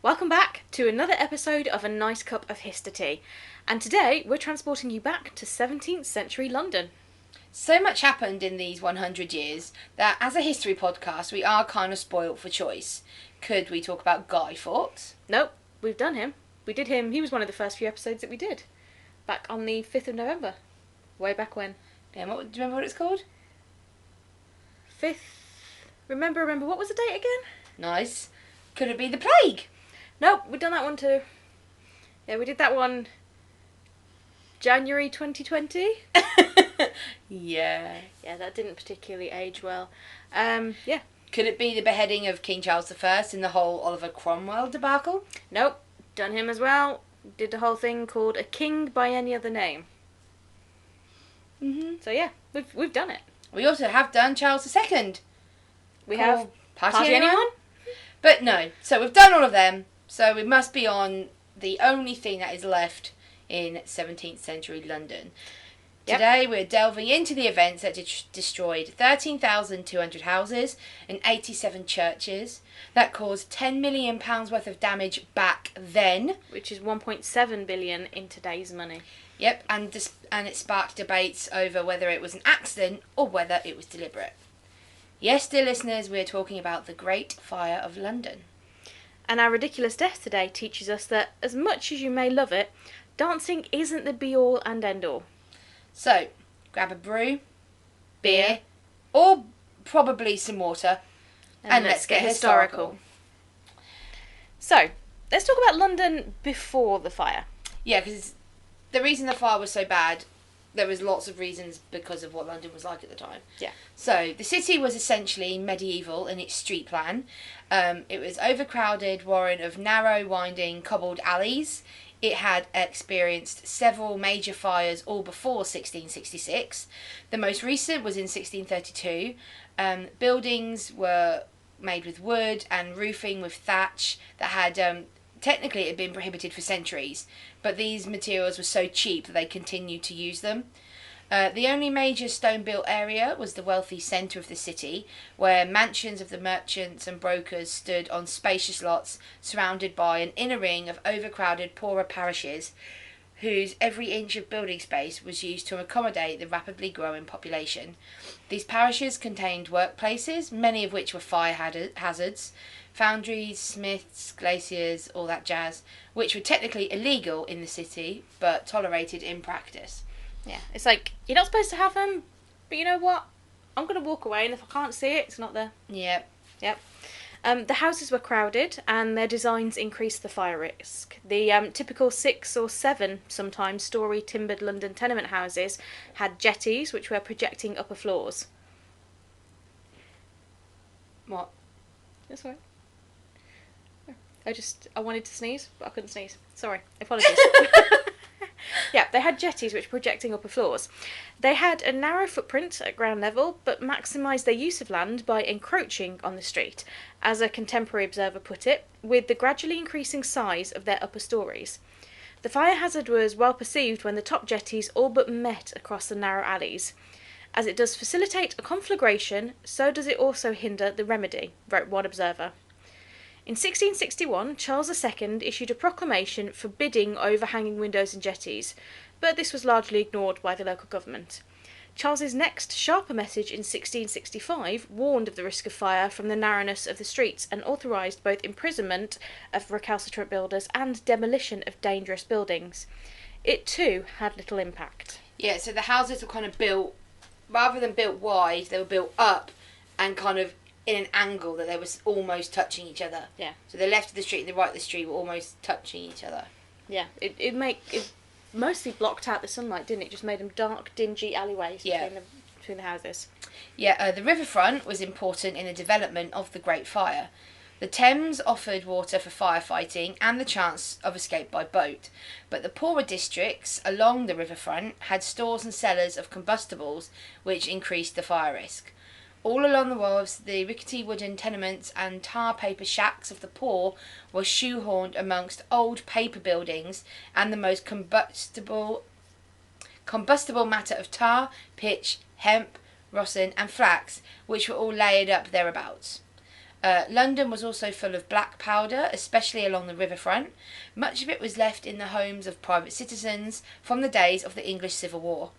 Welcome back to another episode of A Nice Cup of Histortea. And today we're transporting you back to 17th century London. So much happened in these 100 years that as a history podcast we are kind of spoilt for choice. Could we talk about Guy Fawkes? Nope, we've done him. We did him. He was one of the first few episodes that we did. Back on the 5th of November. Way back when. Yeah, do you remember what it's called? 5th... Remember, what was the date again? Nice. Could it be the plague? Nope, we've done that one too. Yeah, we did that one January 2020. Yeah. Yeah, that didn't particularly age well. Yeah. Could it be the beheading of King Charles I in the whole Oliver Cromwell debacle? Nope, done him as well. Did the whole thing called A King by Any Other Name. So yeah, we've done it. We also have done Charles II. We have Party Anyone? But no, so we've done all of them, so we must be on the only thing that is left in 17th century London. Yep. Today we're delving into the events that destroyed 13,200 houses and 87 churches, that caused £10 million worth of damage back then. Which is 1.7 billion in today's money. Yep, and it sparked debates over whether it was an accident or whether it was deliberate. Yes, dear listeners, we're talking about the Great Fire of London. And our ridiculous death today teaches us that, as much as you may love it, dancing isn't the be-all and end-all. So, grab a brew, beer, or probably some water, and let's get historical. So, let's talk about London before the fire. Yeah, because the reason the fire was so bad, there was lots of reasons because of what London was like at the time. Yeah. So, the city was essentially medieval in its street plan. It was overcrowded warren of narrow, winding, cobbled alleys. It had experienced several major fires all before 1666. The most recent was in 1632. Buildings were made with wood and roofing with thatch that had... Technically, it had been prohibited for centuries, but these materials were so cheap that they continued to use them. The only major stone-built area was the wealthy centre of the city, where mansions of the merchants and brokers stood on spacious lots surrounded by an inner ring of overcrowded poorer parishes, whose every inch of building space was used to accommodate the rapidly growing population. These parishes contained workplaces, many of which were fire hazards, foundries, smiths, glaziers, all that jazz, which were technically illegal in the city, but tolerated in practice. Yeah, it's like, you're not supposed to have them, but you know what? I'm going to walk away, and if I can't see it, it's not there. Yep. The houses were crowded, and their designs increased the fire risk. The typical 6 or 7, sometimes, story timbered London tenement houses had jetties, which were projecting upper floors. What? That's right. I wanted to sneeze, but I couldn't sneeze. Sorry, apologies. Yeah, they had jetties which were projecting upper floors. They had a narrow footprint at ground level, but maximised their use of land by encroaching on the street, as a contemporary observer put it, with the gradually increasing size of their upper storeys. The fire hazard was well perceived when the top jetties all but met across the narrow alleys. As it does facilitate a conflagration, so does it also hinder the remedy, wrote one observer. In 1661, Charles II issued a proclamation forbidding overhanging windows and jetties, but this was largely ignored by the local government. Charles's next sharper message in 1665 warned of the risk of fire from the narrowness of the streets and authorised both imprisonment of recalcitrant builders and demolition of dangerous buildings. It too had little impact. Yeah, so the houses were kind of built, rather than built wide, they were built up and kind of in an angle that they were almost touching each other. Yeah. So the left of the street and the right of the street were almost touching each other. Yeah, it mostly blocked out the sunlight, didn't it? Just made them dark, dingy alleyways between the houses. Yeah, the riverfront was important in the development of the Great Fire. The Thames offered water for firefighting and the chance of escape by boat, but the poorer districts along the riverfront had stores and cellars of combustibles, which increased the fire risk. All along the walls, the rickety wooden tenements and tar paper shacks of the poor were shoehorned amongst old paper buildings and the most combustible matter of tar, pitch, hemp, rosin and flax, which were all laid up thereabouts. London was also full of black powder, especially along the riverfront. Much of it was left in the homes of private citizens from the days of the English Civil War.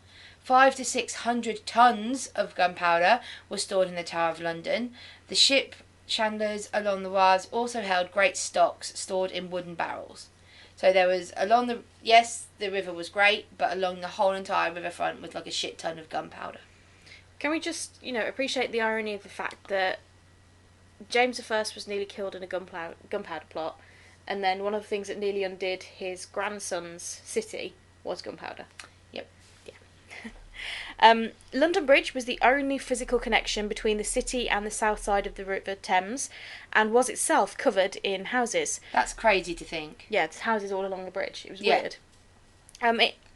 500 to 600 tons of gunpowder were stored in the Tower of London. The ship chandlers along the Oise also held great stocks stored in wooden barrels. So there was the river was great, but along the whole entire riverfront was like a shit ton of gunpowder. Can we just, appreciate the irony of the fact that James I was nearly killed in a gunpowder plot, and then one of the things that nearly undid his grandson's city was gunpowder. Yep. Yeah. London Bridge was the only physical connection between the city and the south side of the River Thames, and was itself covered in houses. That's crazy to think. Yeah, there's houses all along the bridge. It was weird.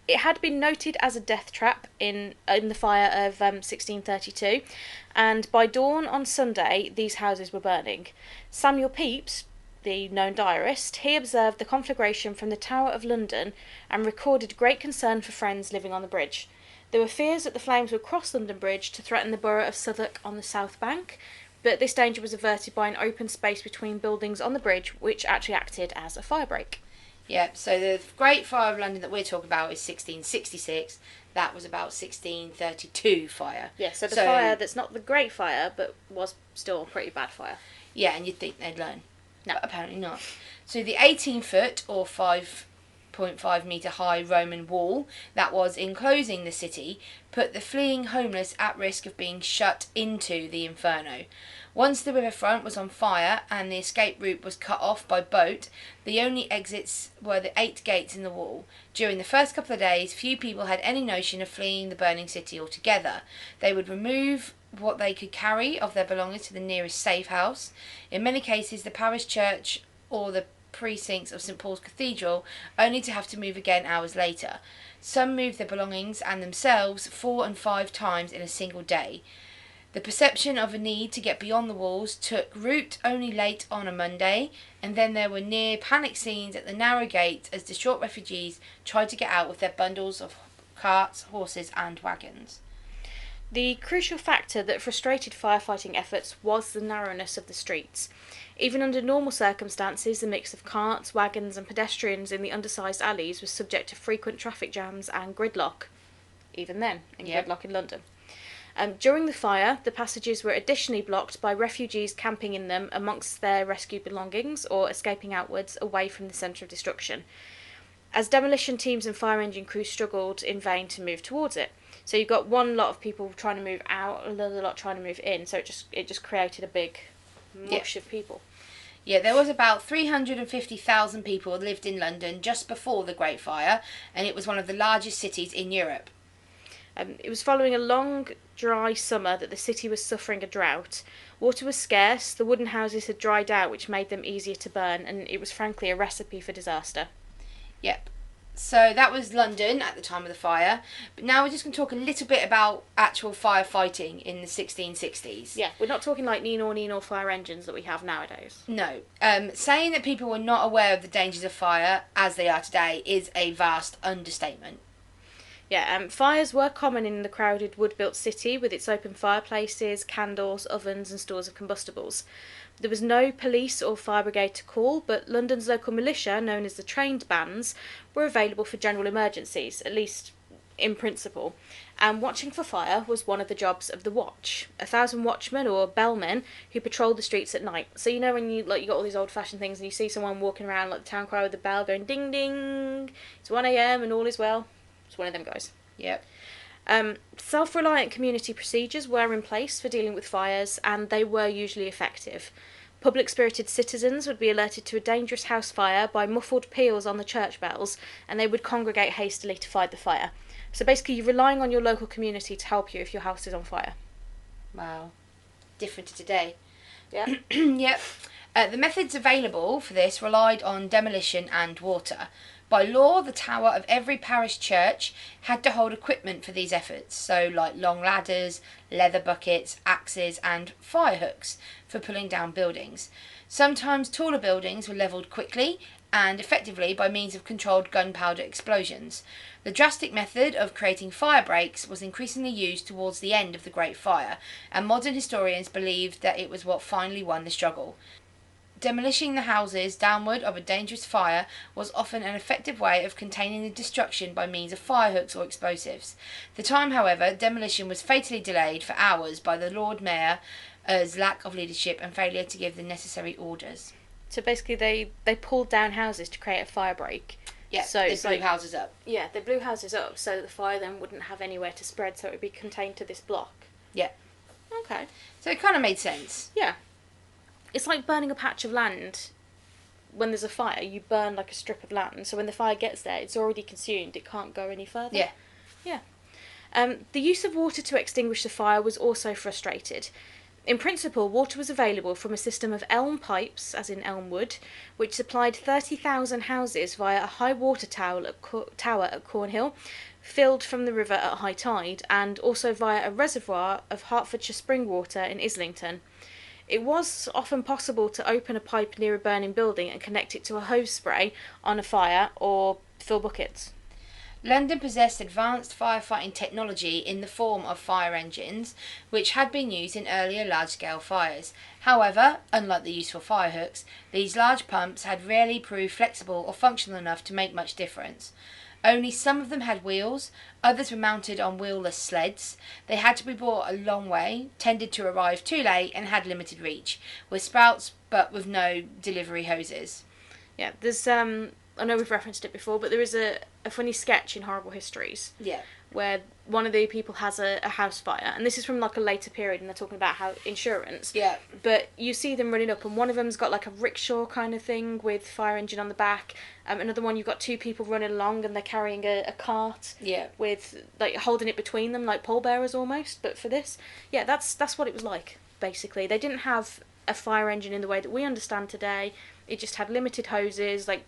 It had been noted as a death trap in the fire of 1632, and by dawn on Sunday these houses were burning. Samuel Pepys, the known diarist, he observed the conflagration from the Tower of London and recorded great concern for friends living on the bridge. There were fears that the flames would cross London Bridge to threaten the borough of Southwark on the south bank, but this danger was averted by an open space between buildings on the bridge, which actually acted as a firebreak. Yeah, so the Great Fire of London that we're talking about is 1666. That was about 1632 fire. Yeah, so the fire that's not the Great Fire, but was still a pretty bad fire. Yeah, and you'd think they'd learn. No. But apparently not. So the 18-foot or 5.5 metre high Roman wall that was enclosing the city put the fleeing homeless at risk of being shut into the inferno. Once the riverfront was on fire and the escape route was cut off by boat, the only exits were the 8 gates in the wall. During the first couple of days, few people had any notion of fleeing the burning city altogether. They would remove what they could carry of their belongings to the nearest safe house. In many cases, the parish church or the precincts of St Paul's Cathedral, only to have to move again hours later. Some moved their belongings and themselves 4 and 5 times in a single day. The perception of a need to get beyond the walls took root only late on a Monday, and then there were near panic scenes at the narrow gate as distraught refugees tried to get out with their bundles of carts, horses and wagons. The crucial factor that frustrated firefighting efforts was the narrowness of the streets. Even under normal circumstances, the mix of carts, wagons and pedestrians in the undersized alleys was subject to frequent traffic jams and gridlock. Even then, gridlock in London. During the fire, the passages were additionally blocked by refugees camping in them amongst their rescued belongings or escaping outwards away from the centre of destruction, as demolition teams and fire engine crews struggled in vain to move towards it. So you've got one lot of people trying to move out, another lot trying to move in, so it just created a big mush of people. Yeah, there was about 350,000 people lived in London just before the Great Fire, and it was one of the largest cities in Europe. It was following a long, dry summer that the city was suffering a drought. Water was scarce, the wooden houses had dried out, which made them easier to burn, and it was frankly a recipe for disaster. Yep. So that was London at the time of the fire. But now we're just going to talk a little bit about actual firefighting in the 1660s. Yeah, we're not talking like Neenor fire engines that we have nowadays. No. Saying that people were not aware of the dangers of fire, as they are today, is a vast understatement. Yeah, fires were common in the crowded wood-built city with its open fireplaces, candles, ovens and stores of combustibles. There was no police or fire brigade to call, but London's local militia, known as the trained bands, were available for general emergencies, at least in principle. And watching for fire was one of the jobs of the watch. 1,000 watchmen or bellmen who patrolled the streets at night. So when you got all these old-fashioned things and you see someone walking around like the town crier with a bell going ding ding, it's 1 a.m. and all is well. It's one of them guys. Yep. Self-reliant community procedures were in place for dealing with fires, and they were usually effective. Public-spirited citizens would be alerted to a dangerous house fire by muffled peals on the church bells, and they would congregate hastily to fight the fire. So basically, you're relying on your local community to help you if your house is on fire. Wow. Different to today. Yeah. Yep. The methods available for this relied on demolition and water. By law, the tower of every parish church had to hold equipment for these efforts, so like long ladders, leather buckets, axes and fire hooks for pulling down buildings. Sometimes taller buildings were levelled quickly and effectively by means of controlled gunpowder explosions. The drastic method of creating fire breaks was increasingly used towards the end of the Great Fire, and modern historians believe that it was what finally won the struggle. Demolishing the houses downward of a dangerous fire was often an effective way of containing the destruction by means of firehooks or explosives. The time, however, demolition was fatally delayed for hours by the Lord Mayor's lack of leadership and failure to give the necessary orders. So basically, they pulled down houses to create a fire break. Yeah, so they blew houses up. Yeah, they blew houses up so that the fire then wouldn't have anywhere to spread, so it would be contained to this block. Yeah. Okay. So it kind of made sense. Yeah. It's like burning a patch of land. When there's a fire, you burn like a strip of land, so when the fire gets there, it's already consumed. It can't go any further. Yeah. Yeah. The use of water to extinguish the fire was also frustrated. In principle, water was available from a system of elm pipes, as in elm wood, which supplied 30,000 houses via a high water tower at Cornhill, filled from the river at high tide, and also via a reservoir of Hertfordshire spring water in Islington. It was often possible to open a pipe near a burning building and connect it to a hose spray on a fire or fill buckets. London possessed advanced firefighting technology in the form of fire engines, which had been used in earlier large-scale fires. However, unlike the useful firehooks, these large pumps had rarely proved flexible or functional enough to make much difference. Only some of them had wheels, others were mounted on wheelless sleds. They had to be brought a long way, tended to arrive too late, and had limited reach, with sprouts but with no delivery hoses. Yeah, there's I know we've referenced it before, but there is a funny sketch in Horrible Histories. Yeah. Where one of the people has a house fire, and this is from like a later period, and they're talking about how insurance. Yeah. But you see them running up, and one of them's got like a rickshaw kind of thing with fire engine on the back. Another one, you've got two people running along, and they're carrying a cart. Yeah. With like holding it between them, like pallbearers almost. But for this, yeah, that's what it was like. Basically, they didn't have a fire engine in the way that we understand today. It just had limited hoses, like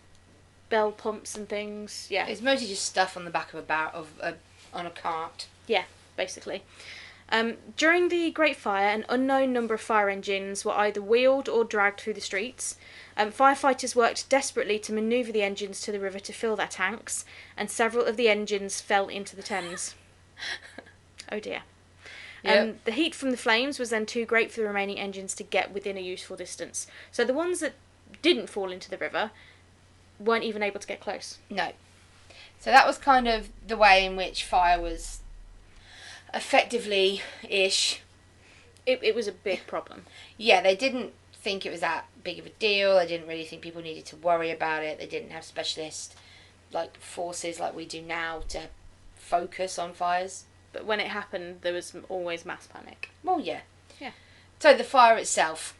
bell pumps and things. Yeah. It's mostly just stuff on the back of on a cart. Yeah, basically. During the Great Fire, an unknown number of fire engines were either wheeled or dragged through the streets. Firefighters worked desperately to manoeuvre the engines to the river to fill their tanks, and several of the engines fell into the Thames. Oh dear. Yep. The heat from the flames was then too great for the remaining engines to get within a useful distance. So the ones that didn't fall into the river weren't even able to get close. No. So that was kind of the way in which fire was effectively-ish. It was a big problem. Yeah, they didn't think it was that big of a deal. They didn't really think people needed to worry about it. They didn't have specialist forces like we do now to focus on fires. But when it happened, there was always mass panic. Well, yeah. Yeah. So the fire itself.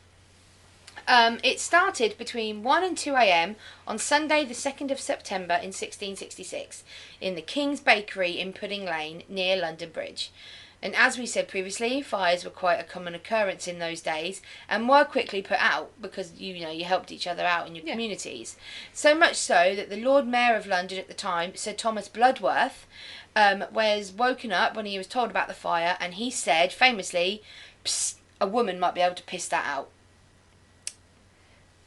It started between 1 and 2 a.m. on Sunday the 2nd of September in 1666 in the King's Bakery in Pudding Lane near London Bridge. And as we said previously, fires were quite a common occurrence in those days and were quickly put out because you helped each other out in your communities. So much so that the Lord Mayor of London at the time, Sir Thomas Bloodworth, was woken up when he was told about the fire, and he said famously, "Psst, a woman might be able to piss that out."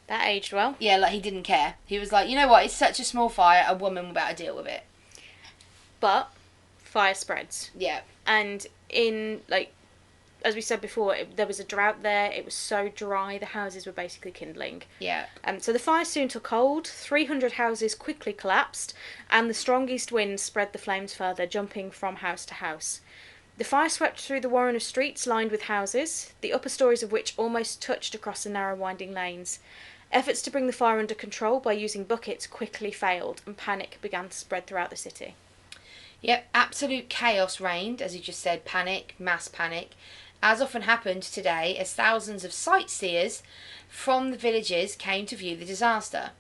That aged well. Yeah, he didn't care. He was like, you know what, it's such a small fire, a woman will be able to deal with it. But fire spreads. Yeah. And as we said before, there was a drought there. It was so dry, the houses were basically kindling. Yeah. So the fire soon took hold. 300 houses quickly collapsed, and the strong east wind spread the flames further, jumping from house to house. The fire swept through the warren of streets lined with houses, the upper stories of which almost touched across the narrow winding lanes. Efforts to bring the fire under control by using buckets quickly failed, and panic began to spread throughout the city. Yep, absolute chaos reigned, as you just said, panic, mass panic, as often happened today as thousands of sightseers from the villages came to view the disaster.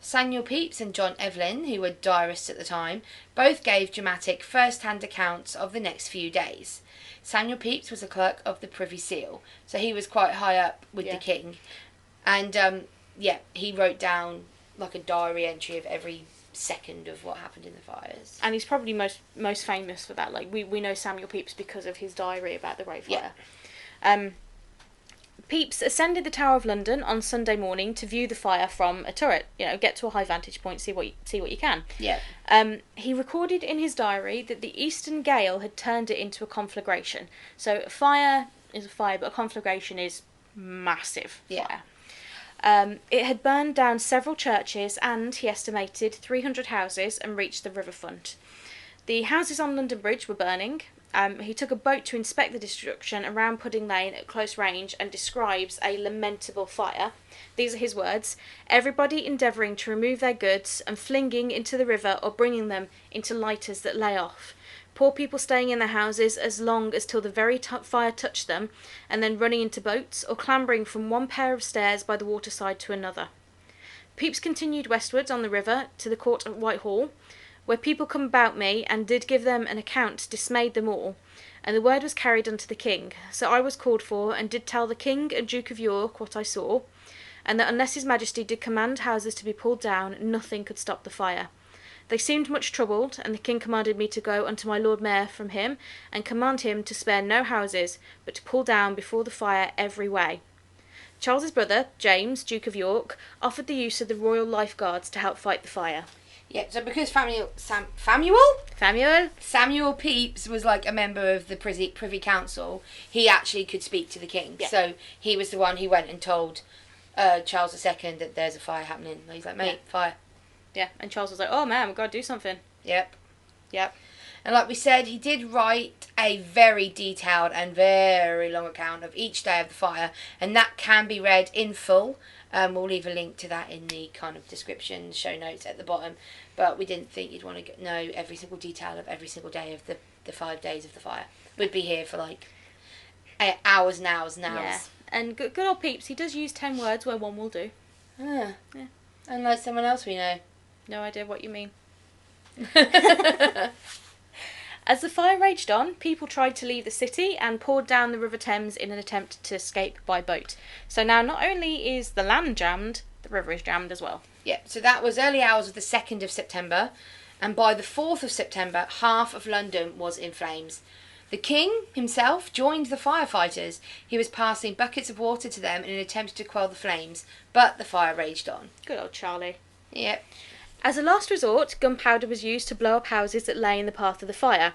Samuel Pepys and John Evelyn, who were diarists at the time, both gave dramatic first-hand accounts of the next few days. Samuel Pepys was a clerk of the Privy Seal, so he was quite high up with the king. And, he wrote down a diary entry of every second of what happened in the fires. And he's probably most famous for that. We know Samuel Pepys because of his diary about the Great Fire. Pepys ascended the Tower of London on Sunday morning to view the fire from a turret. Get to a high vantage point, see what you can. Yeah. He recorded in his diary that the eastern gale had turned it into a conflagration. So a fire is a fire, but a conflagration is massive fire. It had burned down several churches and, he estimated, 300 houses and reached the riverfront. The houses on London Bridge were burning. He took a boat to inspect the destruction around Pudding Lane at close range and describes a lamentable fire. These are his words: "Everybody endeavouring to remove their goods and flinging into the river or bringing them into lighters that lay off. Poor people staying in their houses as long as till the very fire touched them, and then running into boats or clambering from one pair of stairs by the waterside to another." Pepys continued westwards on the river to the court at Whitehall, where people come about me, and did give them an account, dismayed them all. And the word was carried unto the king. So I was called for, and did tell the king and Duke of York what I saw, and that unless his majesty did command houses to be pulled down, nothing could stop the fire. They seemed much troubled, and the king commanded me to go unto my Lord Mayor from him, and command him to spare no houses, but to pull down before the fire every way. Charles's brother, James, Duke of York, offered the use of the Royal Life Guards to help fight the fire. Yeah, so because Samuel Pepys was like a member of the Privy Council, he actually could speak to the king. Yeah. So he was the one who went and told Charles II that there's a fire happening. He's like, mate, fire. Yeah, and Charles was like, "Oh man, we've got to do something." Yep. Yep. And like we said, he did write a very detailed and very long account of each day of the fire, and that can be read in full. We'll leave a link to that in the kind of description, show notes at the bottom. But we didn't think you'd want to know every single detail of every single day of the 5 days of the fire. We'd be here for like hours and hours and hours. Yeah. And good old Pepys, he does use 10 words where one will do. Yeah. Yeah. Unlike someone else we know. No idea what you mean. As the fire raged on, people tried to leave the city and poured down the River Thames in an attempt to escape by boat. So now not only is the land jammed, the river is jammed as well. Yeah, so that was early hours of the 2nd of September, and by the 4th of September, half of London was in flames. The king himself joined the firefighters. He was passing buckets of water to them in an attempt to quell the flames, but the fire raged on. Good old Charlie. Yep. As a last resort, gunpowder was used to blow up houses that lay in the path of the fire,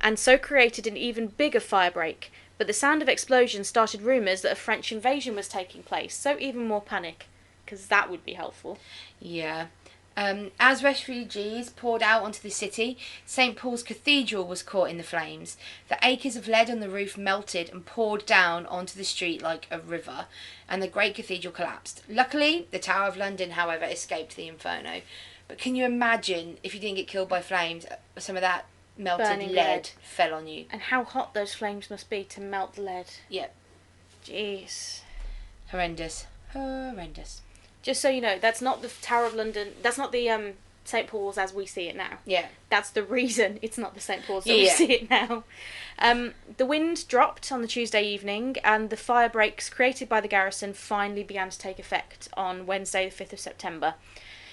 and so created an even bigger firebreak. But the sound of explosions started rumours that a French invasion was taking place, so even more panic, because that would be helpful. Yeah. As refugees poured out onto the city, St. Paul's Cathedral was caught in the flames. The acres of lead on the roof melted and poured down onto the street like a river, and the great cathedral collapsed. Luckily, the Tower of London, however, escaped the inferno. But can you imagine if you didn't get killed by flames, some of that melted Burning lead fell on you? And how hot those flames must be to melt the lead. Yep. Jeez. Horrendous. Horrendous. Just so you know, that's not the Tower of London, that's not the St. Paul's as we see it now. Yeah. That's the reason it's not the St. Paul's as we see it now. The wind dropped on the Tuesday evening, and the fire breaks created by the garrison finally began to take effect on Wednesday the 5th of September.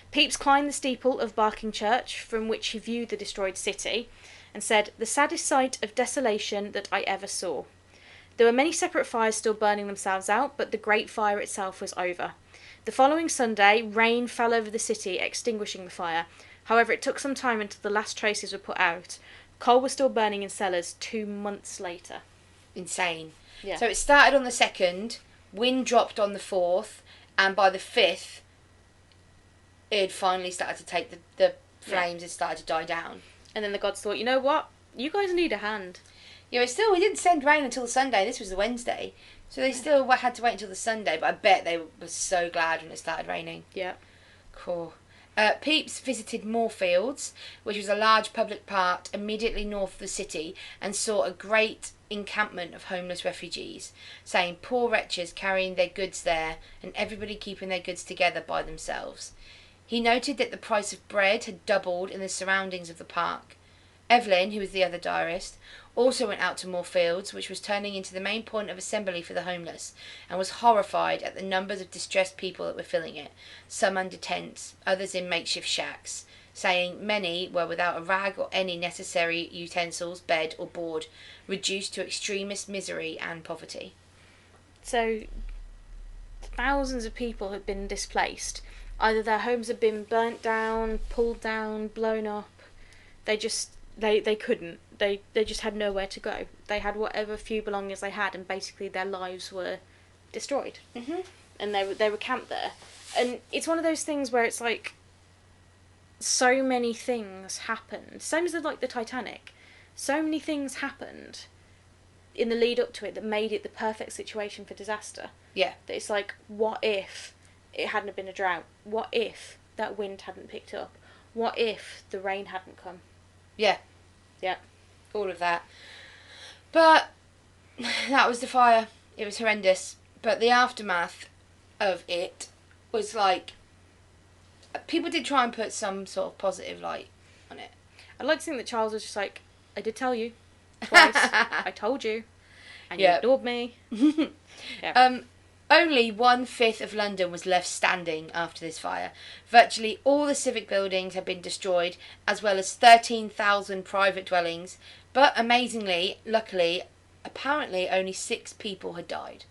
Pepys climbed the steeple of Barking Church, from which he viewed the destroyed city, and said, "The saddest sight of desolation that I ever saw." There were many separate fires still burning themselves out, but the great fire itself was over. The following Sunday, rain fell over the city, extinguishing the fire. However, it took some time until the last traces were put out. Coal was still burning in cellars 2 months later. Insane. Yeah. So it started on the 2nd, wind dropped on the 4th, and by the 5th, it had finally started to take the flames had started to die down. And then the gods thought, you know what? You guys need a hand. Yeah, but still, we didn't send rain until the Sunday. This was the Wednesday. So they still had to wait until the Sunday, but I bet they were so glad when it started raining. Yeah. Cool. Pepys visited Moorfields, which was a large public park immediately north of the city, and saw a great encampment of homeless refugees, saying poor wretches carrying their goods there, and everybody keeping their goods together by themselves. He noted that the price of bread had doubled in the surroundings of the park. Evelyn, who was the other diarist, also went out to Moorfields, which was turning into the main point of assembly for the homeless, and was horrified at the numbers of distressed people that were filling it, some under tents, others in makeshift shacks, saying many were without a rag or any necessary utensils, bed or board, reduced to extremest misery and poverty. So thousands of people had been displaced. Either their homes had been burnt down, pulled down, blown up. They couldn't. They just had nowhere to go. They had whatever few belongings they had, and basically their lives were destroyed. Mhm. And they were camped there. And it's one of those things where it's like, so many things happened. Same as like the Titanic. So many things happened in the lead up to it that made it the perfect situation for disaster. Yeah. That it's like, what if it hadn't been a drought? What if that wind hadn't picked up? What if the rain hadn't come? Yeah. Yeah. All of that. But that was the fire. It was horrendous. But the aftermath of it was like, people did try and put some sort of positive light on it. I'd like to think that Charles was just like, I did tell you twice. I told you. And you ignored me. Yeah. Only 1/5 of London was left standing after this fire. Virtually all the civic buildings had been destroyed, as well as 13,000 private dwellings. But amazingly, luckily, apparently only 6 people had died.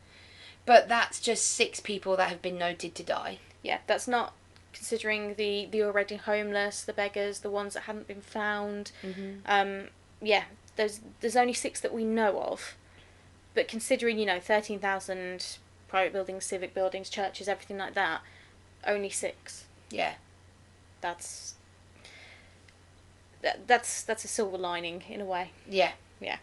But that's just 6 people that have been noted to die. Yeah, that's not considering the already homeless, the beggars, the ones that hadn't been found. Mm-hmm. Yeah, there's only 6 that we know of. But considering, 13,000 private buildings, civic buildings, churches, everything like that, only 6. Yeah. That's a silver lining in a way. Yeah. Yeah.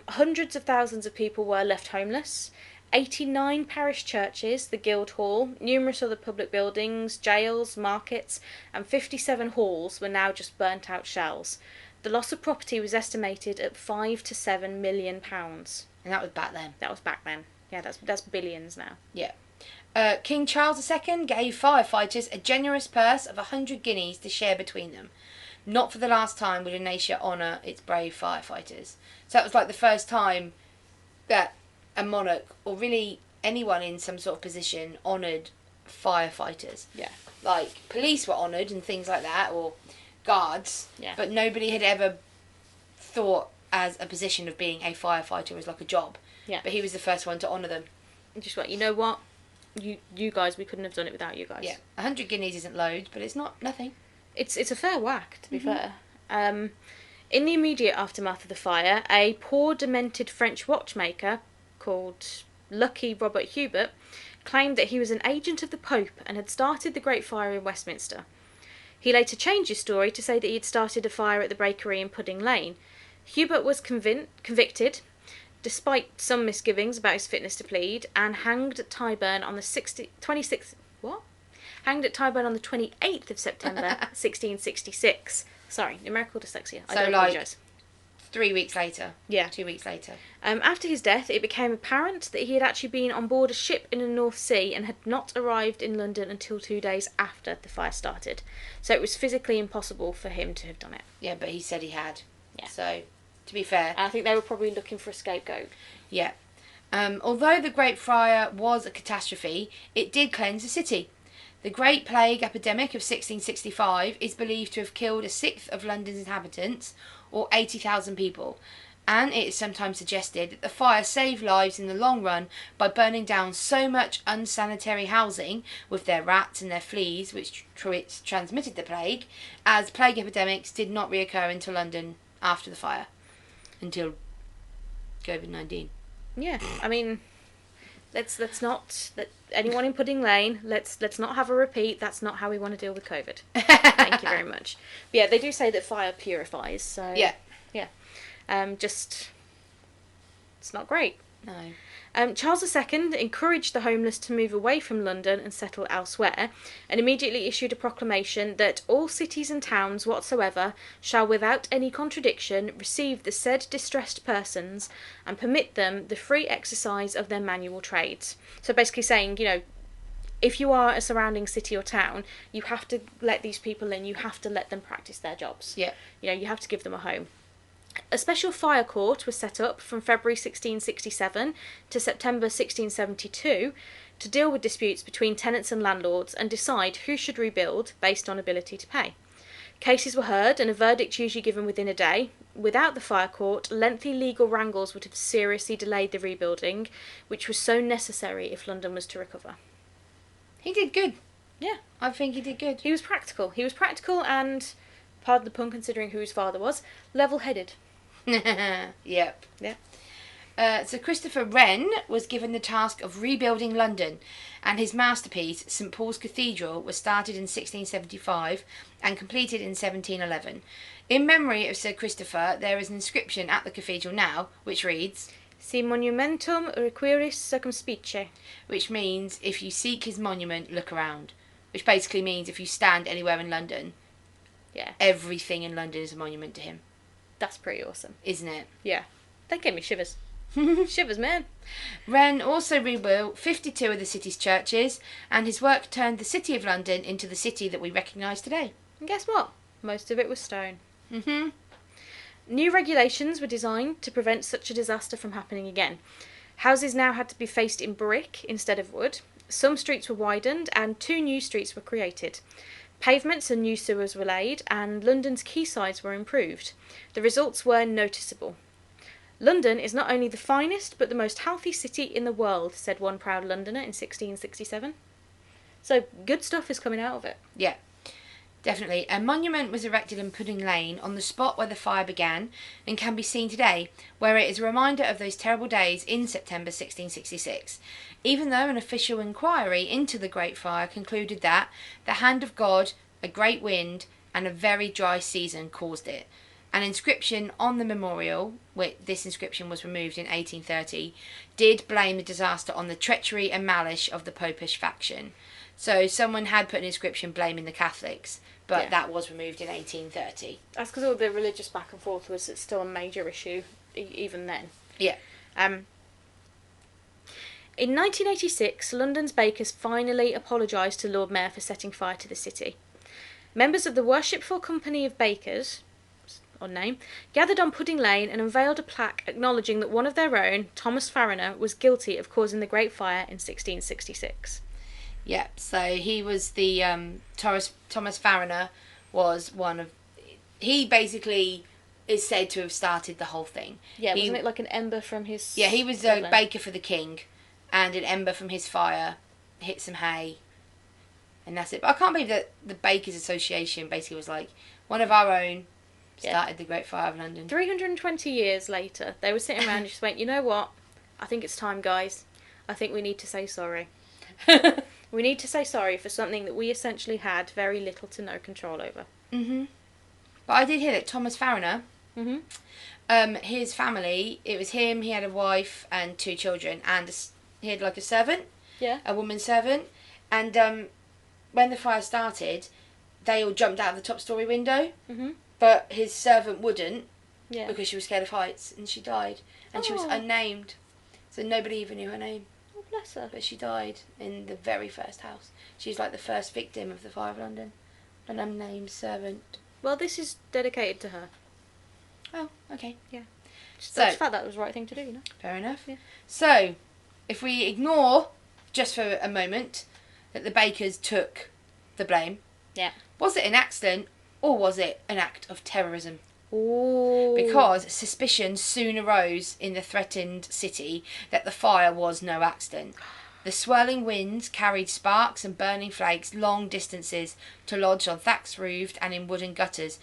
Hundreds of thousands of people were left homeless. 89 parish churches, the Guildhall, numerous other public buildings, jails, markets, and 57 halls were now just burnt out shells. The loss of property was estimated at £5 to £7 million. And that was back then. That was back then. Yeah, that's billions now. Yeah. King Charles II gave firefighters a generous purse of 100 guineas to share between them. Not for the last time would a nation honour its brave firefighters. So that was like the first time that a monarch, or really anyone in some sort of position, honoured firefighters. Yeah. Like, police were honoured and things like that, or guards. Yeah. But nobody had ever thought as a position of being a firefighter as like a job. Yeah. But he was the first one to honour them. Just like, you know what? You guys, we couldn't have done it without you guys. Yeah. 100 guineas isn't loads, but it's not nothing. It's a fair whack, to be fair. In the immediate aftermath of the fire, a poor, demented French watchmaker called Lucky Robert Hubert claimed that he was an agent of the Pope and had started the Great Fire in Westminster. He later changed his story to say that he had started a fire at the bakery in Pudding Lane. Hubert was convicted, despite some misgivings about his fitness to plead, and hanged at Tyburn on the 28th of September 1666. Sorry, numerical dyslexia. I do apologise. 3 weeks later. Yeah. 2 weeks later. After his death, it became apparent that he had actually been on board a ship in the North Sea and had not arrived in London until 2 days after the fire started. So it was physically impossible for him to have done it. Yeah, but he said he had. Yeah. So, to be fair. I think they were probably looking for a scapegoat. Yeah. Although the Great Fire was a catastrophe, it did cleanse the city. The Great Plague epidemic of 1665 is believed to have killed 1/6 of London's inhabitants, or 80,000 people, and it is sometimes suggested that the fire saved lives in the long run by burning down so much unsanitary housing with their rats and their fleas, which transmitted the plague, as plague epidemics did not reoccur into London after the fire, until COVID-19. Yeah, I mean, let's not anyone in Pudding Lane. Let's not have a repeat. That's not how we want to deal with COVID. Thank you very much. But yeah, they do say that fire purifies. So Yeah. Just it's not great. No. Charles II encouraged the homeless to move away from London and settle elsewhere, and immediately issued a proclamation that all cities and towns whatsoever shall without any contradiction receive the said distressed persons and permit them the free exercise of their manual trades. So basically saying, if you are a surrounding city or town, you have to let these people in, you have to let them practice their jobs. Yeah. You have to give them a home. A special fire court was set up from February 1667 to September 1672 to deal with disputes between tenants and landlords and decide who should rebuild based on ability to pay. Cases were heard and a verdict usually given within a day. Without the fire court, lengthy legal wrangles would have seriously delayed the rebuilding, which was so necessary if London was to recover. He did good. Yeah. I think he did good. He was practical. He was practical and, pardon the pun considering who his father was, level-headed. Yep. Yeah. So Christopher Wren was given the task of rebuilding London, and his masterpiece, St Paul's Cathedral, was started in 1675 and completed in 1711. In memory of Sir Christopher, there is an inscription at the cathedral now, which reads, Si monumentum requiris circumspice. which means, if you seek his monument, look around. Which basically means, if you stand anywhere in London, Yeah. everything in London is a monument to him. That's pretty awesome. Isn't it? Yeah. That gave me shivers. Shivers, man. Wren also rebuilt 52 of the city's churches, and his work turned the City of London into the city that we recognise today. And guess what? Most of it was stone. Mm-hmm. New regulations were designed to prevent such a disaster from happening again. Houses now had to be faced in brick instead of wood. Some streets were widened and 2 new streets were created. Pavements and new sewers were laid, and London's quaysides were improved. The results were noticeable. London is not only the finest, but the most healthy city in the world, said one proud Londoner in 1667. So, good stuff is coming out of it. Yeah, definitely. A monument was erected in Pudding Lane on the spot where the fire began and can be seen today, where it is a reminder of those terrible days in September 1666. Even though an official inquiry into the Great Fire concluded that the hand of God, a great wind, and a very dry season caused it. An inscription on the memorial, which this inscription was removed in 1830, did blame the disaster on the treachery and malice of the Popish faction. So someone had put an inscription blaming the Catholics, but that was removed in 1830. That's because all the religious back and forth was still a major issue, even then. Yeah. In 1986, London's bakers finally apologised to Lord Mayor for setting fire to the city. Members of the Worshipful Company of Bakers, odd name, gathered on Pudding Lane and unveiled a plaque acknowledging that one of their own, Thomas Fariner, was guilty of causing the Great Fire in 1666. Yeah, so he was the Thomas Fariner was one of. He basically is said to have started the whole thing. Yeah, wasn't it like an ember from his? Yeah, he was a baker for the king, and an ember from his fire hit some hay, and that's it. But I can't believe that the Bakers Association basically was like one of our own started the Great Fire of London. 320 years later, they were sitting around and just went, you know what? I think it's time, guys. I think we need to say sorry. We need to say sorry for something that we essentially had very little to no control over. Mm-hmm. But I did hear that Thomas Fariner, his family, it was him, he had a wife and 2 children, and he had like a servant, a woman servant, and when the fire started, they all jumped out of the top story window, but his servant wouldn't, because she was scared of heights, and she died, and she was unnamed, so nobody even knew her name. Oh, bless her. But she died in the very first house. She's like the first victim of the Fire of London, an unnamed servant. Well, this is dedicated to her. Oh, okay. Yeah. So, the fact that was the right thing to do, you know? Fair enough. Yeah. So, if we ignore, just for a moment, that the bakers took the blame, was it an accident or was it an act of terrorism? Ooh. Because suspicion soon arose in the threatened city that the fire was no accident. The swirling winds carried sparks and burning flakes long distances to lodge on thatched roofs and in wooden gutters,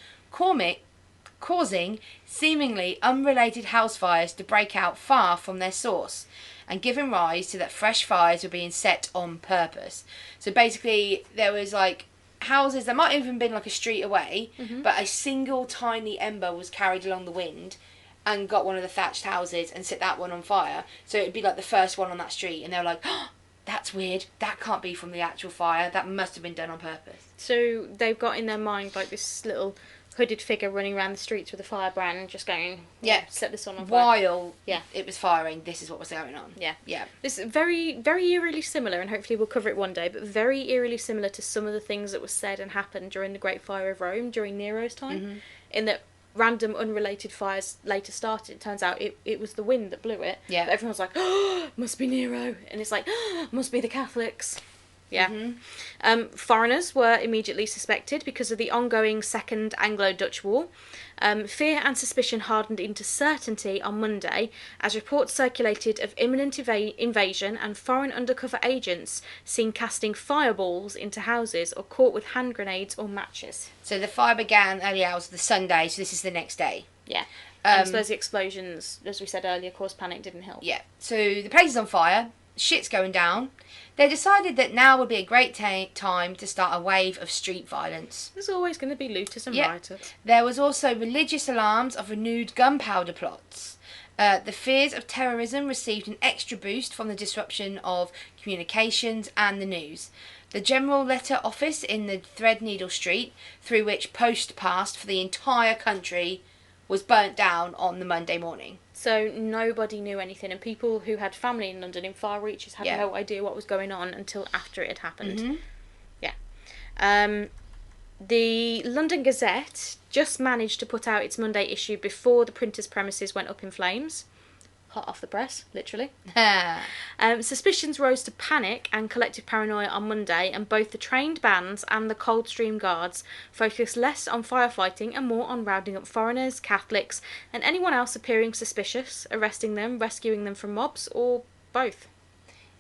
causing seemingly unrelated house fires to break out far from their source, and giving rise to that fresh fires were being set on purpose. So basically, there was like houses that might have even been like a street away, but a single tiny ember was carried along the wind and got one of the thatched houses and set that one on fire. So it'd be like the first one on that street, and they were like, oh, that's weird, that can't be from the actual fire, that must have been done on purpose. So they've got in their mind like this little hooded figure running around the streets with a firebrand just going, set this on fire. While it was firing, this is what was going on. Yeah. This is very, very eerily similar, and hopefully we'll cover it one day, but very eerily similar to some of the things that were said and happened during the Great Fire of Rome during Nero's time, in that random unrelated fires later started. It turns out it was the wind that blew it. Yeah. But everyone was like, oh, must be Nero. And it's like, oh, must be the Catholics. Yeah. Foreigners were immediately suspected because of the ongoing Second Anglo-Dutch War. Fear and suspicion hardened into certainty on Monday as reports circulated of imminent invasion and foreign undercover agents seen casting fireballs into houses or caught with hand grenades or matches. So the fire began early hours of the Sunday, so this is the next day. Yeah. And so those explosions, as we said earlier, caused panic, didn't help. Yeah. So the place is on fire, shit's going down. They decided that now would be a great time to start a wave of street violence. There's always going to be looters and rioters. There was also religious alarms of renewed gunpowder plots. The fears of terrorism received an extra boost from the disruption of communications and the news. The General Letter Office in the Threadneedle Street, through which post passed for the entire country, was burnt down on the Monday morning. So nobody knew anything, and people who had family in London in far reaches had no idea what was going on until after it had happened. Mm-hmm. Yeah. The London Gazette just managed to put out its Monday issue before the printer's premises went up in flames. Hot off the press, literally. Suspicions rose to panic and collective paranoia on Monday, and both the trained bands and the Coldstream Guards focused less on firefighting and more on rounding up foreigners, Catholics, and anyone else appearing suspicious, arresting them, rescuing them from mobs, or both.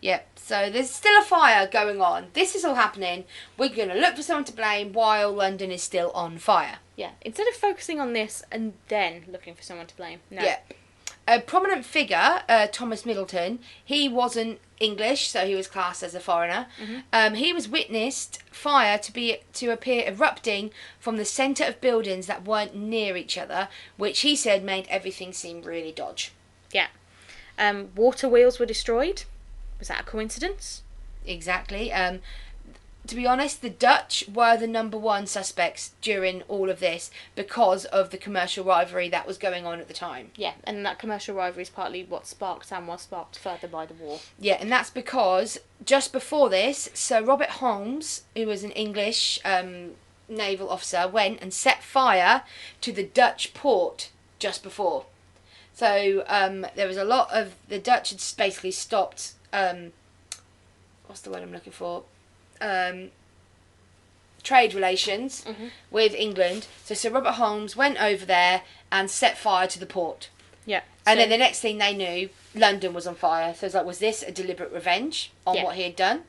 Yep, so there's still a fire going on. This is all happening. We're going to look for someone to blame while London is still on fire. Yeah, instead of focusing on this and then looking for someone to blame. No. Yeah. A prominent figure, Thomas Middleton, he wasn't English, so he was classed as a foreigner. Mm-hmm. He was witnessed fire to appear erupting from the centre of buildings that weren't near each other, which he said made everything seem really dodgy. Yeah. Water wheels were destroyed. Was that a coincidence? Exactly. To be honest, the Dutch were the number one suspects during all of this because of the commercial rivalry that was going on at the time. Yeah, and that commercial rivalry is partly what sparked and was sparked further by the war. Yeah, and that's because just before this, Sir Robert Holmes, who was an English naval officer, went and set fire to the Dutch port just before. So there was a lot of... The Dutch had basically stopped... what's the word I'm looking for? Trade relations with England. So Sir Robert Holmes went over there and set fire to the port. Yeah. And then the next thing they knew, London was on fire. So it's like, was this a deliberate revenge on what he had done?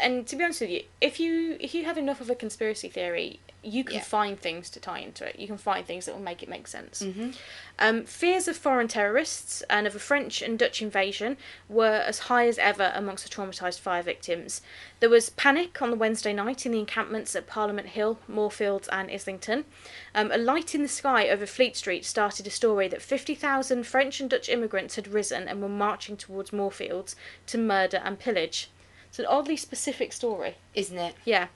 And to be honest with you, if you have enough of a conspiracy theory, you can find things to tie into it. You can find things that will make it make sense. Fears of foreign terrorists and of a French and Dutch invasion were as high as ever amongst the traumatised fire victims. There was panic on the Wednesday night in the encampments at Parliament Hill, Moorfields and Islington. A light in the sky over Fleet Street started a story that 50,000 French and Dutch immigrants had risen and were marching towards Moorfields to murder and pillage. It's an oddly specific story. Isn't it? Yeah.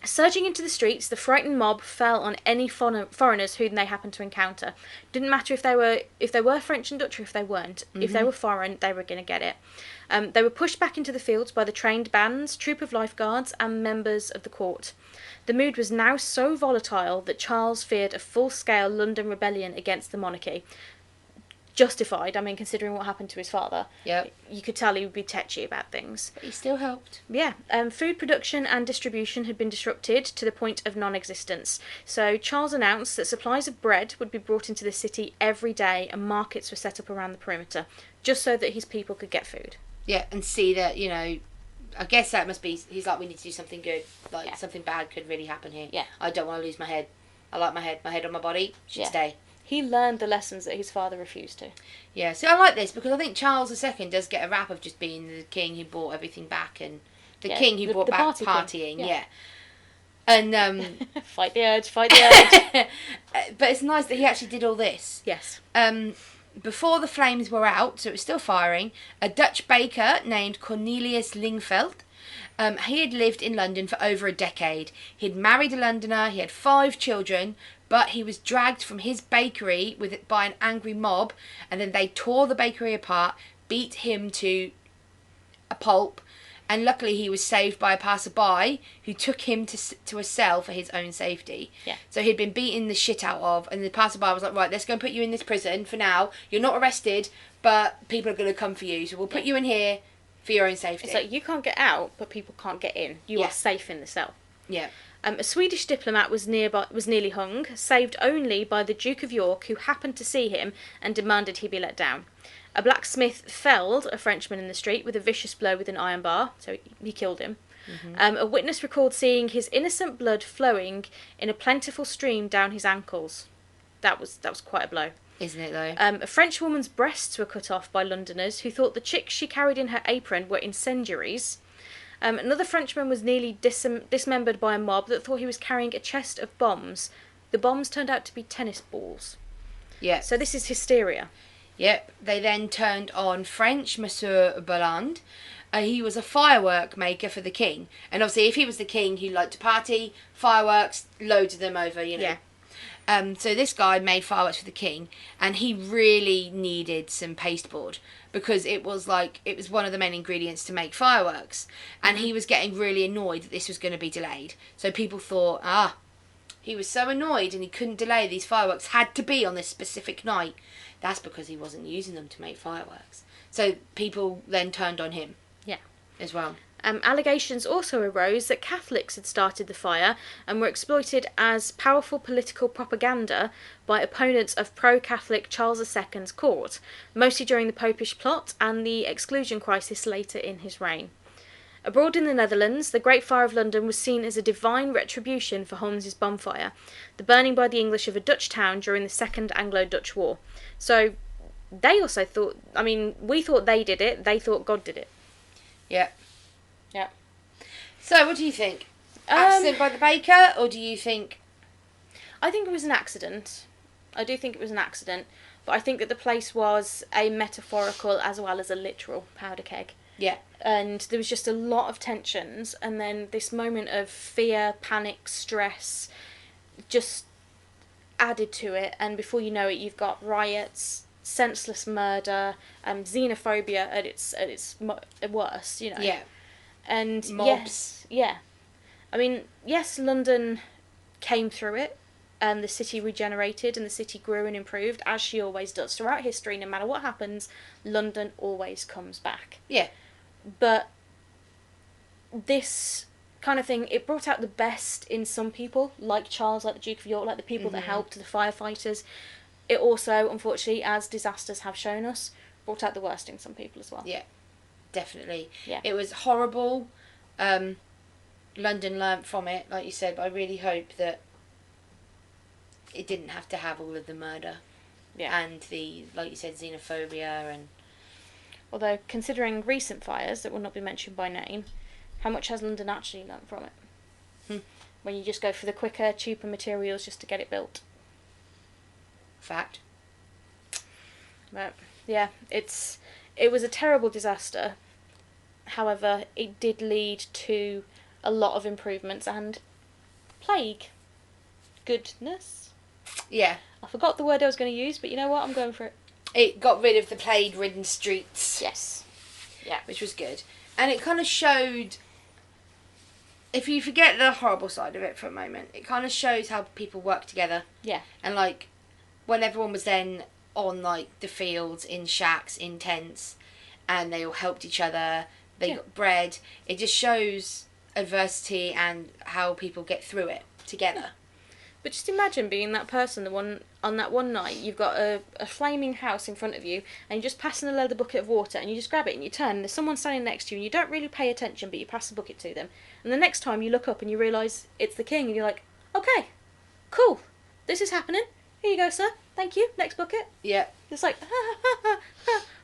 Surging into the streets, the frightened mob fell on any foreigners whom they happened to encounter. Didn't matter if they were French and Dutch or if they weren't. If they were foreign, they were going to get it. They were pushed back into the fields by the trained bands, troop of lifeguards, and members of the court. The mood was now so volatile that Charles feared a full-scale London rebellion against the monarchy. Justified, I mean, considering what happened to his father. Yep. You could tell he would be tetchy about things. But he still helped. Yeah. Food production and distribution had been disrupted to the point of non-existence. So Charles announced that supplies of bread would be brought into the city every day and markets were set up around the perimeter, just so that his people could get food. Yeah, and see that, you know, I guess that must be, he's like, we need to do something good. Like, something bad could really happen here. Yeah. I don't want to lose my head. I like my head on my body should stay. He learned the lessons that his father refused to. Yeah, so I like this because I think Charles II does get a rap of just being the king who brought everything back and the king who brought back partying. Yeah. And fight the urge. But it's nice that he actually did all this. Yes. Before the flames were out, so it was still firing, a Dutch baker named Cornelius Lingveld, he had lived in London for over a decade. He'd married a Londoner, he had 5 children, but he was dragged from his bakery by an angry mob, and then they tore the bakery apart, beat him to a pulp, and luckily he was saved by a passerby who took him to a cell for his own safety. Yeah. So he'd been beaten the shit out of, and the passerby was like, right, let's go and put you in this prison for now. You're not arrested, but people are going to come for you, so we'll put you in here For your own safety. It's like, you can't get out, but people can't get in. You are safe in the cell. Yeah. A Swedish diplomat was nearly hung, saved only by the Duke of York, who happened to see him and demanded he be let down. A blacksmith felled a Frenchman in the street with a vicious blow with an iron bar, so he killed him. A witness recalled seeing his innocent blood flowing in a plentiful stream down his ankles. That was quite a blow. Isn't it, though? A French woman's breasts were cut off by Londoners who thought the chicks she carried in her apron were incendiaries. Another Frenchman was nearly dismembered by a mob that thought he was carrying a chest of bombs. The bombs turned out to be tennis balls. Yeah. So this is hysteria. Yep. They then turned on French Monsieur Bolland. He was a firework maker for the king. And obviously, if he was the king, he liked to party, fireworks, loads of them over, you know. Yeah. So this guy made fireworks for the king, and he really needed some pasteboard because it was one of the main ingredients to make fireworks, and he was getting really annoyed that this was going to be delayed. So people thought, he was so annoyed and he couldn't delay these fireworks, had to be on this specific night. That's because he wasn't using them to make fireworks. So people then turned on him. Yeah. As well. Allegations also arose that Catholics had started the fire and were exploited as powerful political propaganda by opponents of pro-Catholic Charles II's court, mostly during the Popish plot and the exclusion crisis later in his reign. Abroad in the Netherlands, the Great Fire of London was seen as a divine retribution for Holmes's bonfire, the burning by the English of a Dutch town during the Second Anglo-Dutch War. So they also thought, we thought they did it, they thought God did it. Yeah. Yeah. So, what do you think? Accident by the baker, or do you think... I think it was an accident. I do think it was an accident. But I think that the place was a metaphorical as well as a literal powder keg. Yeah. And there was just a lot of tensions. And then this moment of fear, panic, stress just added to it. And before you know it, you've got riots, senseless murder, xenophobia at its worst, you know. Yeah. And mobs. Yes, London came through it, and the city regenerated, and the city grew and improved, as she always does. Throughout history, no matter what happens, London always comes back. Yeah. But this kind of thing, it brought out the best in some people, like Charles, like the Duke of York, like the people that helped, the firefighters. It also, unfortunately, as disasters have shown us, brought out the worst in some people as well. Yeah. Definitely. Yeah. It was horrible. London learnt from it, like you said, but I really hope that it didn't have to have all of the murder. Yeah. And the, like you said, xenophobia and... Although, considering recent fires that will not be mentioned by name, how much has London actually learnt from it? When you just go for the quicker, cheaper materials just to get it built. Fact. But, yeah, it was a terrible disaster. However, it did lead to a lot of improvements and plague. Goodness. Yeah. I forgot the word I was going to use, but you know what? I'm going for it. It got rid of the plague-ridden streets. Yes. Yeah. Which was good. And it kind of showed... If you forget the horrible side of it for a moment, it kind of shows how people work together. Yeah. And, when everyone was then on, the fields, in shacks, in tents, and they all helped each other, they got bread, it just shows adversity and how people get through it together. Yeah. But just imagine being that person, on that one night, you've got a flaming house in front of you, and you're just passing a leather bucket of water, and you just grab it and you turn, and there's someone standing next to you, and you don't really pay attention, but you pass the bucket to them. And the next time you look up and you realise it's the king, and you're like, okay, cool, this is happening. Here you go, sir. Thank you. Next bucket. Yeah. It's like,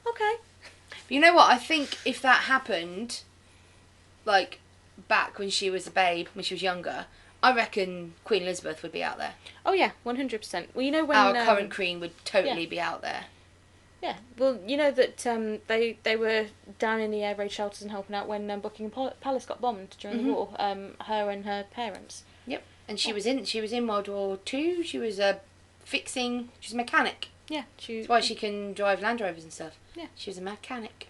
okay. But you know what? I think if that happened, back when she was a babe, when she was younger, I reckon Queen Elizabeth would be out there. Oh yeah, 100%. Well, you know when... Our current queen would totally be out there. Yeah. Well, you know that they were down in the air raid shelters and helping out when Buckingham Palace got bombed during the war. Her and her parents. Yep. And she was in World War II. She was she's a mechanic. Yeah. That's why she can drive Land Rovers and stuff. Yeah. She was a mechanic.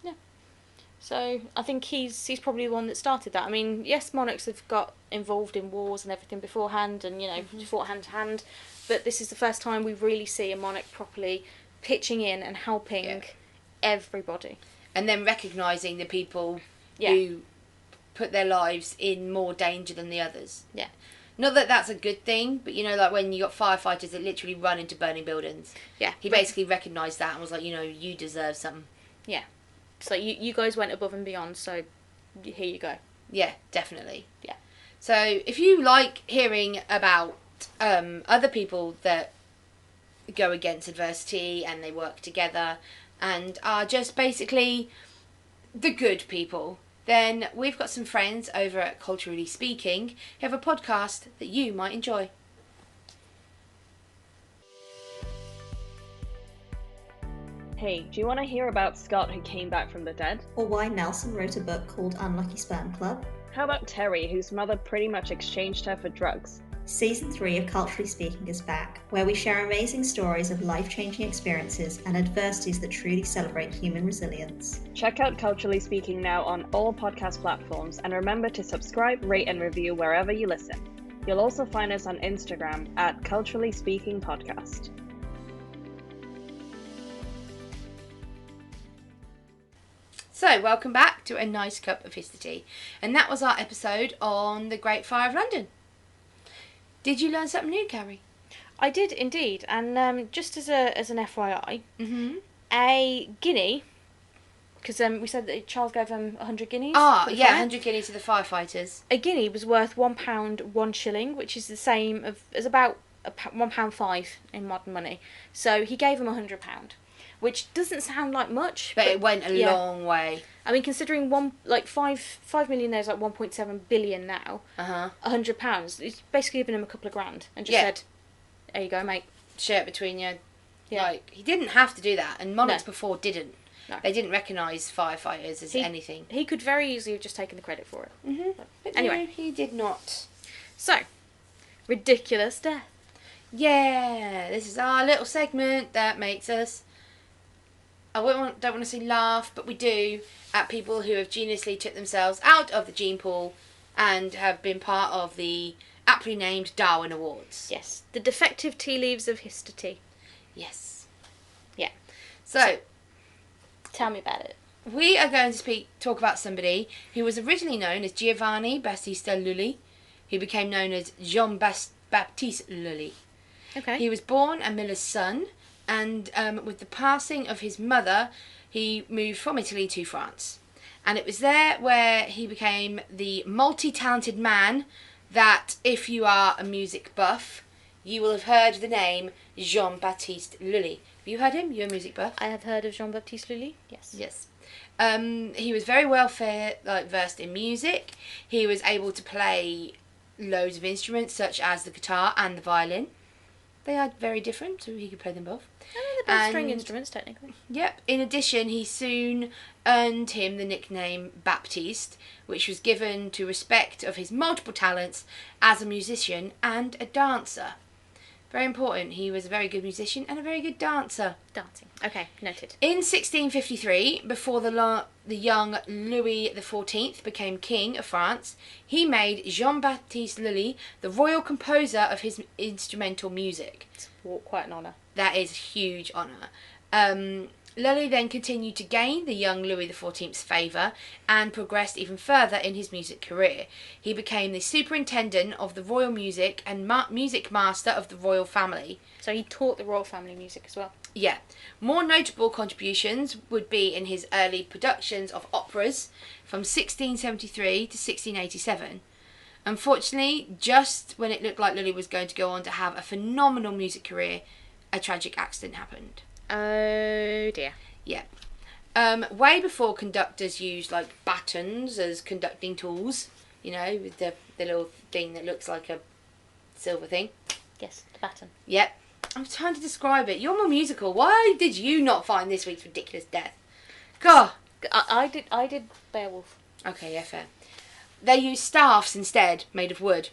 Yeah. So I think he's probably the one that started that. I mean, yes, monarchs have got involved in wars and everything beforehand, and fought hand to hand, but this is the first time we really see a monarch properly pitching in and helping everybody. and then recognising the people Yeah. who put their lives in more danger than the others. Yeah. Not that that's a good thing, but like when you got firefighters that literally run into burning buildings. Yeah. He basically recognised that and was like, you deserve something. Yeah. So you guys went above and beyond, so here you go. Yeah, definitely. Yeah. So if you like hearing about other people that go against adversity and they work together and are just basically the good people, then we've got some friends over at Culturally Speaking who have a podcast that you might enjoy. Hey, do you want to hear about Scott who came back from the dead? Or why Nelson wrote a book called Unlucky Sperm Club? How about Terry, whose mother pretty much exchanged her for drugs? Season 3 of Culturally Speaking is back, where we share amazing stories of life-changing experiences and adversities that truly celebrate human resilience. Check out Culturally Speaking now on all podcast platforms, and remember to subscribe, rate and review wherever you listen. You'll also find us on Instagram at Culturally Speaking Podcast. So, welcome back to A Nice Cup of Histortea. And that was our episode on the Great Fire of London. Did you learn something new, Carrie? I did indeed, and just as an FYI, Mm-hmm. a guinea, because we said that Charles gave them 100 guineas. Ah, for the yeah, fire. 100 guineas to the firefighters. A guinea was worth £1, 1 shilling, which is the same as about £1.5 in modern money. So he gave them £100, which doesn't sound like much, But it went a yeah. long way. I mean, considering 5 million there is like 1.7 billion now, Uh-huh. £100, it's basically given him a couple of grand and just Yeah. said, "There you go, mate." Share it between you. Yeah. Like, he didn't have to do that, and monarchs No. before didn't. No. They didn't recognise firefighters as He- anything. He could very easily have just taken the credit for it. Mm-hmm. But Anyway. no, he did not. So, ridiculous death. Yeah, this is our little segment that makes us, don't want to say laugh, but we do, at people who have geniusly took themselves out of the gene pool and have been part of the aptly named Darwin Awards. Yes, the defective tea leaves of Histortea. Yes. Yeah. So, Tell me about it. we are going to talk about somebody who was originally known as Giovanni Battista Lully, who became known as Jean-Baptiste Lully. Okay. He was born a miller's son, and with the passing of his mother, he moved from Italy to France. And it was there where he became the multi-talented man that, if you are a music buff, you will have heard the name Jean-Baptiste Lully. Have you heard him? You're a music buff? I have heard of Jean-Baptiste Lully. Yes. Yes. He was very well versed in music. He was able to play loads of instruments, such as the guitar and the violin. They are very different, so he could play them both. I mean, they're both And- string instruments, technically. Yep. In addition, he soon earned him the nickname Baptiste, which was given to respect of his multiple talents as a musician and a dancer. Very important. He was a very good musician and a very good dancer. Dancing. Okay, noted. In 1653, before the young Louis XIV became king of France, he made Jean-Baptiste Lully the royal composer of his instrumental music. It's quite an honour. That is a huge honour. Lully then continued to gain the young Louis XIV's favour and progressed even further in his music career. He became the superintendent of the royal music and music master of the royal family. So he taught the royal family music as well. Yeah. More notable contributions would be in his early productions of operas from 1673 to 1687. Unfortunately, just when it looked like Lully was going to go on to have a phenomenal music career, a tragic accident happened. Oh dear. Yeah. Way before conductors used like batons as conducting tools, with the little thing that looks like a silver thing. Yes, the baton. Yep. I'm trying to describe it. You're more musical. Why did you not find this week's ridiculous death? God. I did Beowulf. Okay, yeah, fair. They used staffs instead, made of wood.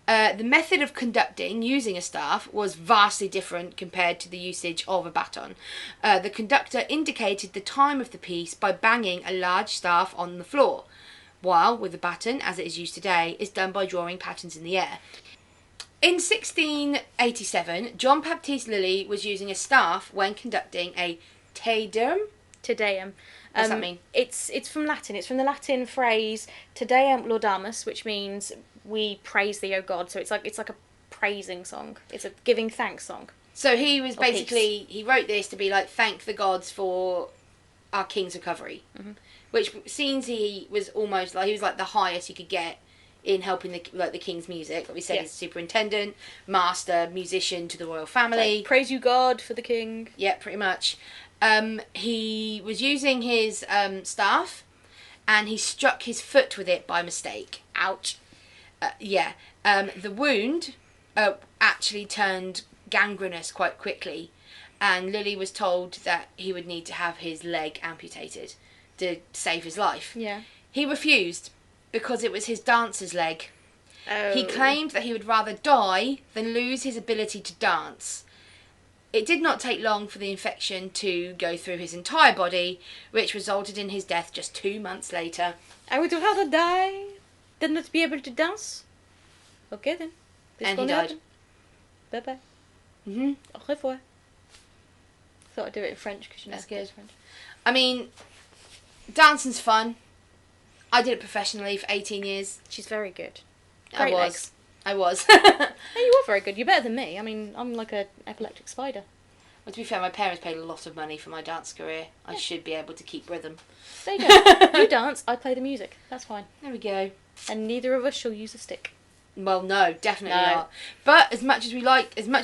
The method of conducting using a staff was vastly different compared to the usage of a baton. The conductor indicated the time of the piece by banging a large staff on the floor, while with a baton, as it is used today, is done by drawing patterns in the air. In 1687, Jean-Baptiste Lully was using a staff when conducting a Te Deum. Te Deum. What's that mean? It's from Latin. It's from the Latin phrase "Te Deum laudamus," which means "we praise thee, O God." So it's like a praising song. It's a giving thanks song. So he was Or basically, he wrote this to be like, thank the gods for our king's recovery. Mm-hmm. Which seems he was almost like, he was like the highest he could get in helping the king's music. Like we said, he's superintendent, master, musician to the royal family. Like, praise you, God, for the king. Yeah, pretty much. He was using his staff, and he struck his foot with it by mistake. Ouch. The wound actually turned gangrenous quite quickly, and Lily was told that he would need to have his leg amputated to save his life. Yeah. He refused because it was his dancer's leg. Oh. He claimed that he would rather die than lose his ability to dance. It did not take long for the infection to go through his entire body, which resulted in his death just 2 months later. I would rather die than not be able to dance. Okay then. This And he gonna died. happen. Bye bye. Mm-hmm. Au revoir. Thought I'd do it in French because you know That's good. French. I mean, dancing's fun. I did it professionally for 18 years. She's very good. I Great was. legs. I was. Hey, you are very good. You're better than me. I mean, I'm like an epileptic spider. Well, to be fair, my parents paid a lot of money for my dance career. I should be able to keep rhythm. There you go. You dance, I play the music. That's fine. There we go. And neither of us shall use a stick. Well, no, definitely No. not. But as much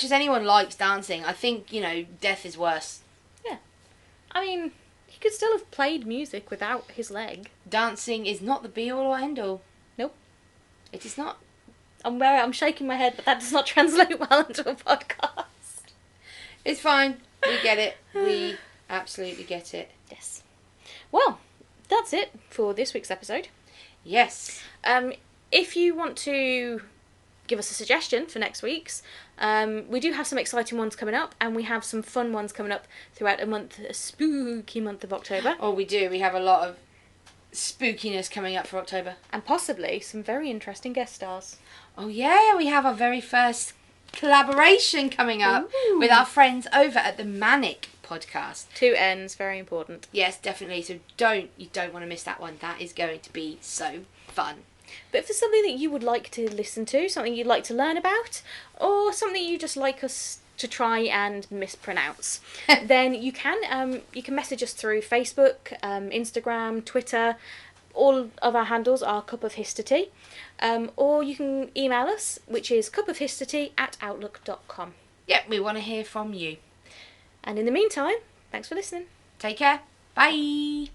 as anyone likes dancing, I think, death is worse. I mean, he could still have played music without his leg. Dancing is not the be-all or end-all. Nope. It is not. I'm shaking my head, but that does not translate well into a podcast. It's fine. We get it. We absolutely get it. Yes. Well, that's it for this week's episode. Yes. If you want to give us a suggestion for next week's, we do have some exciting ones coming up, and we have some fun ones coming up throughout a spooky month of October. Oh, we do. We have a lot of spookiness coming up for October. And possibly some very interesting guest stars. Oh, yeah. We have our very first collaboration coming up with our friends over at the Manic podcast. 2 N's, very important. Yes, definitely. So you don't want to miss that one. That is going to be so fun. But if there's something that you would like to listen to, something you'd like to learn about, or something you just like us to try and mispronounce, then you can message us through Facebook, Instagram, Twitter. All of our handles are Cup of Histortea. Or you can email us, which is cupofhistortea@outlook.com. Yep, we want to hear from you. And in the meantime, thanks for listening. Take care. Bye.